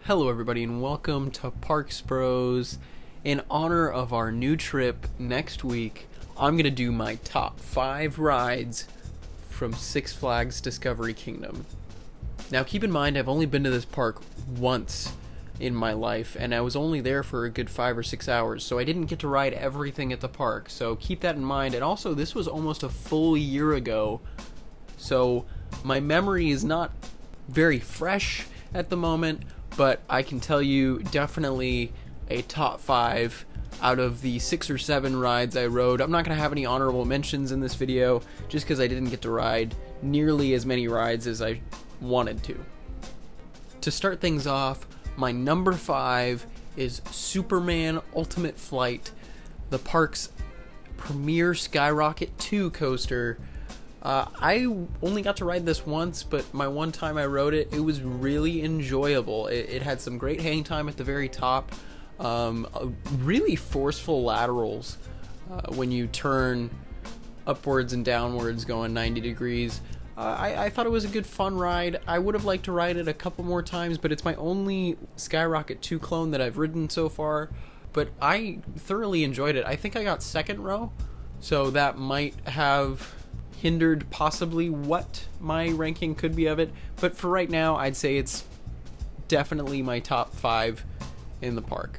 Hello everybody and welcome to Parks Bros. In honor of our new trip next week, I'm going to do my top 5 rides from Six Flags Discovery Kingdom. Now keep in mind I've only been to this park once in my life and I was only there for a good 5 or 6 hours, so I didn't get to ride everything at the park, so keep that in mind. And also this was almost a full year ago, so my memory is not very fresh at the moment, but I can tell you definitely a top 5 out of the 6 or 7 rides I rode. I'm not going to have any honorable mentions in this video just because I didn't get to ride nearly as many rides as I wanted to. To start things off, my number 5 is Superman Ultimate Flight, the park's premier Skyrocket 2 coaster. I only got to ride this once, but my one time I rode it, it was really enjoyable. It had some great hang time at the very top, really forceful laterals when you turn upwards and downwards going 90 degrees. I thought it was a good fun ride. I would have liked to ride it a couple more times, but it's my only Skyrocket 2 clone that I've ridden so far, but I thoroughly enjoyed it. I think I got second row, so that might have hindered possibly what my ranking could be of it, but for right now I'd say it's definitely my top 5 in the park.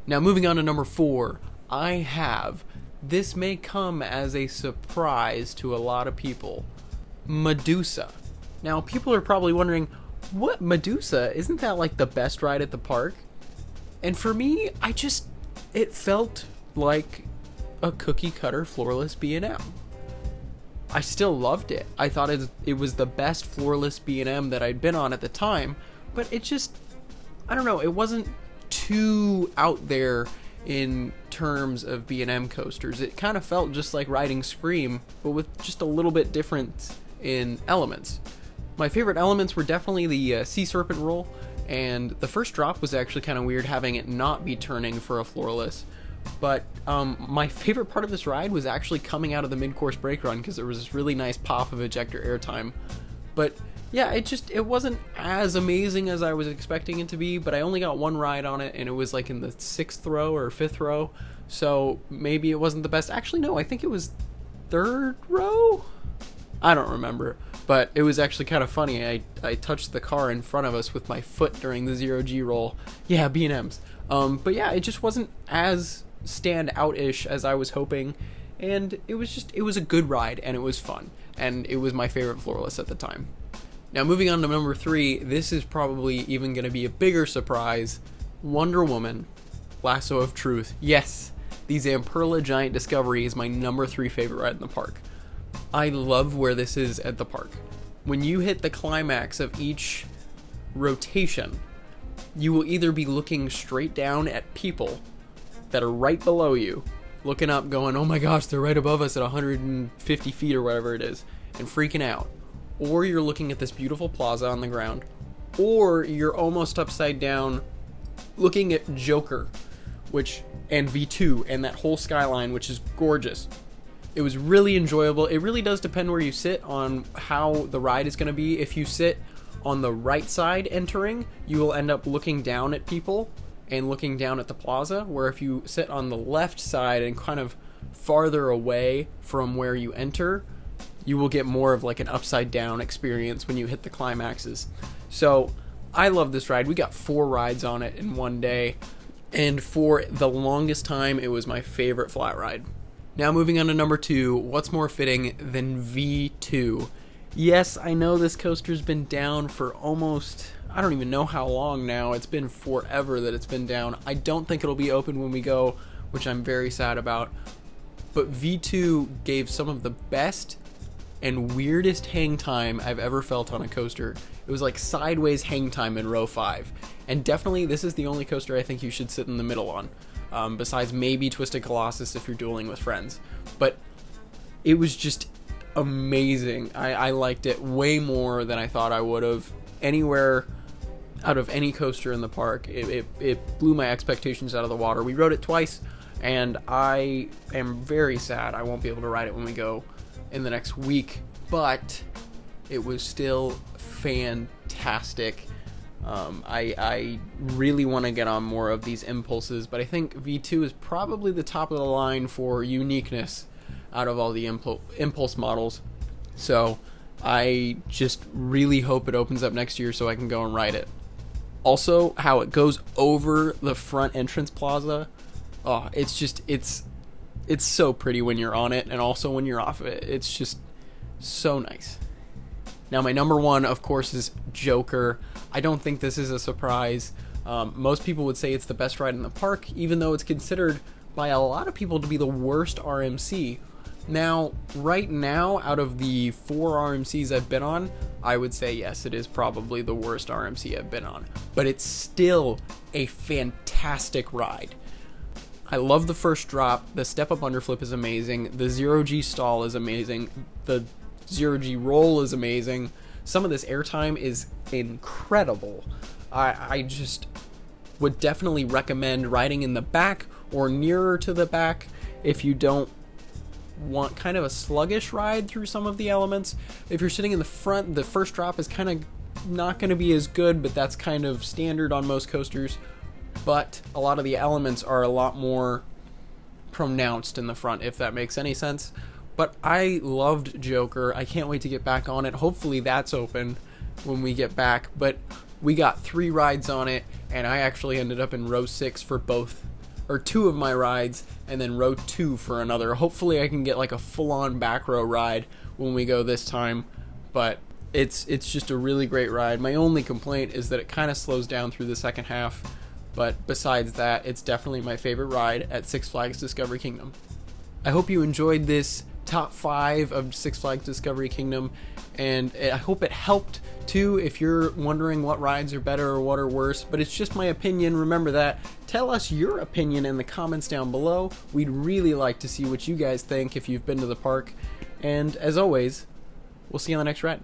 Now moving on to number 4, I have, this may come as a surprise to a lot of people, Medusa. Now people are probably wondering, what, Medusa? Isn't that like the best ride at the park? And for me, it felt like a cookie cutter floorless B&M. I still loved it. I thought it was the best floorless B&M that I'd been on at the time, but it just, I don't know, it wasn't too out there in terms of B&M coasters. It kind of felt just like riding Scream, but with just a little bit different in elements. My favorite elements were definitely the Serpent Roll, and the first drop was actually kind of weird having it not be turning for a floorless. But my favorite part of this ride was actually coming out of the mid-course brake run, because there was this really nice pop of ejector airtime. But yeah, it wasn't as amazing as I was expecting it to be, but I only got one ride on it, and it was like in the 6th row or 5th row, so maybe it wasn't the best. Actually, no, I think it was 3rd row? I don't remember, but it was actually kind of funny. I touched the car in front of us with my foot during the 0G roll. Yeah, B&Ms. But yeah, it just wasn't as stand out-ish as I was hoping, and it was a good ride, and it was fun, and it was my favorite floorless at the time. Now moving on to number 3, this is probably even going to be a bigger surprise, Wonder Woman Lasso of Truth. Yes, the Zamperla Giant Discovery is my number 3 favorite ride in the park. I love where this is at the park. When you hit the climax of each rotation, you will either be looking straight down at people that are right below you, looking up going, oh my gosh, they're right above us at 150 feet or whatever it is, and freaking out. Or you're looking at this beautiful plaza on the ground. Or you're almost upside down looking at Joker, and V2, and that whole skyline, which is gorgeous. It was really enjoyable. It really does depend where you sit on how the ride is going to be. If you sit on the right side entering, you will end up looking down at people and looking down at the plaza, where if you sit on the left side and kind of farther away from where you enter, you will get more of like an upside down experience when you hit the climaxes. So I love this ride. We got 4 rides on it in one day, and for the longest time it was my favorite flat ride. Now moving on to number 2, what's more fitting than V2? Yes, I know this coaster's been down for almost, I don't even know how long now. It's been forever that it's been down. I don't think it'll be open when we go, which I'm very sad about. But V2 gave some of the best and weirdest hang time I've ever felt on a coaster. It was like sideways hang time in row 5. And definitely this is the only coaster I think you should sit in the middle on. Besides maybe Twisted Colossus if you're dueling with friends. But it was just amazing. I liked it way more than I thought I would have. Anywhere out of any coaster in the park, it blew my expectations out of the water. We rode it twice, and I am very sad I won't be able to ride it when we go in the next week, but it was still fantastic. I really want to get on more of these impulses, but I think V2 is probably the top of the line for uniqueness out of all the impulse models. So I just really hope it opens up next year so I can go and ride it. Also, how it goes over the front entrance plaza. Oh, it's so pretty when you're on it, and also when you're off of it. It's just so nice. Now, my number one, of course, is Joker. I don't think this is a surprise. Most people would say it's the best ride in the park, even though it's considered by a lot of people to be the worst RMC. Now, right now, out of the 4 RMCs I've been on, I would say yes, it is probably the worst RMC I've been on. But it's still a fantastic ride. I love the first drop. The step-up underflip is amazing. The 0G stall is amazing. The 0G roll is amazing. Some of this airtime is incredible. I just would definitely recommend riding in the back or nearer to the back if you don't want kind of a sluggish ride through some of the elements. If you're sitting in the front, the first drop is kind of not going to be as good, but that's kind of standard on most coasters. But a lot of the elements are a lot more pronounced in the front, if that makes any sense. But I loved Joker. I can't wait to get back on it. Hopefully that's open when we get back. But we got 3 rides on it, and I actually ended up in row 6 for both, or 2 of my rides, and then row 2 for another. Hopefully I can get like a full-on back row ride when we go this time. But it's just a really great ride. My only complaint is that it kind of slows down through the second half. But besides that, it's definitely my favorite ride at Six Flags Discovery Kingdom. I hope you enjoyed this top 5 of Six Flags Discovery Kingdom, and I hope it helped too if you're wondering what rides are better or what are worse. But it's just my opinion. Remember that. Tell us your opinion in the comments down below. We'd really like to see what you guys think if you've been to the park. And as always, we'll see you on the next ride.